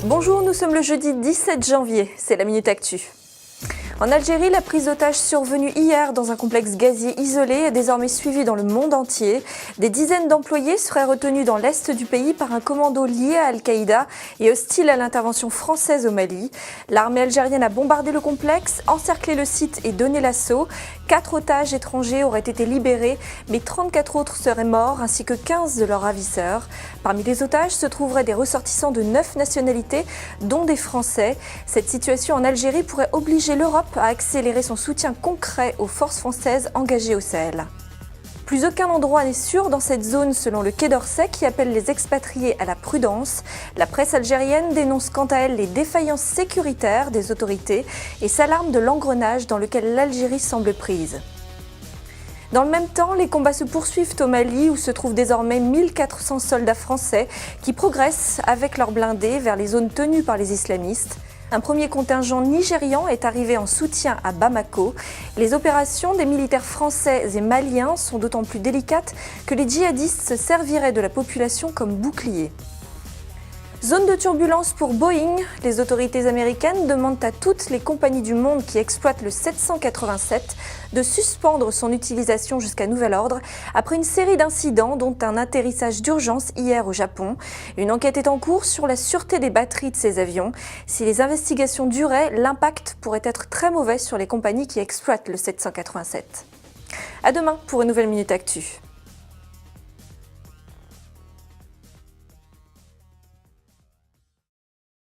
Bonjour, nous sommes le jeudi 17 janvier, c'est la Minute Actu. En Algérie, la prise d'otages survenue hier dans un complexe gazier isolé est désormais suivie dans le monde entier. Des dizaines d'employés seraient retenus dans l'est du pays par un commando lié à Al-Qaïda et hostile à l'intervention française au Mali. L'armée algérienne a bombardé le complexe, encerclé le site et donné l'assaut. 4 otages étrangers auraient été libérés, mais 34 autres seraient morts, ainsi que 15 de leurs ravisseurs. Parmi les otages se trouveraient des ressortissants de 9 nationalités, dont des Français. Cette situation en Algérie pourrait obliger l'Europe à accélérer son soutien concret aux forces françaises engagées au Sahel. Plus aucun endroit n'est sûr dans cette zone selon le Quai d'Orsay qui appelle les expatriés à la prudence. La presse algérienne dénonce quant à elle les défaillances sécuritaires des autorités et s'alarme de l'engrenage dans lequel l'Algérie semble prise. Dans le même temps, les combats se poursuivent au Mali où se trouvent désormais 1400 soldats français qui progressent avec leurs blindés vers les zones tenues par les islamistes. Un premier contingent nigérian est arrivé en soutien à Bamako. Les opérations des militaires français et maliens sont d'autant plus délicates que les djihadistes se serviraient de la population comme bouclier. Zone de turbulence pour Boeing. Les autorités américaines demandent à toutes les compagnies du monde qui exploitent le 787 de suspendre son utilisation jusqu'à nouvel ordre après une série d'incidents dont un atterrissage d'urgence hier au Japon. Une enquête est en cours sur la sûreté des batteries de ces avions. Si les investigations duraient, l'impact pourrait être très mauvais sur les compagnies qui exploitent le 787. À demain pour une nouvelle Minute Actu.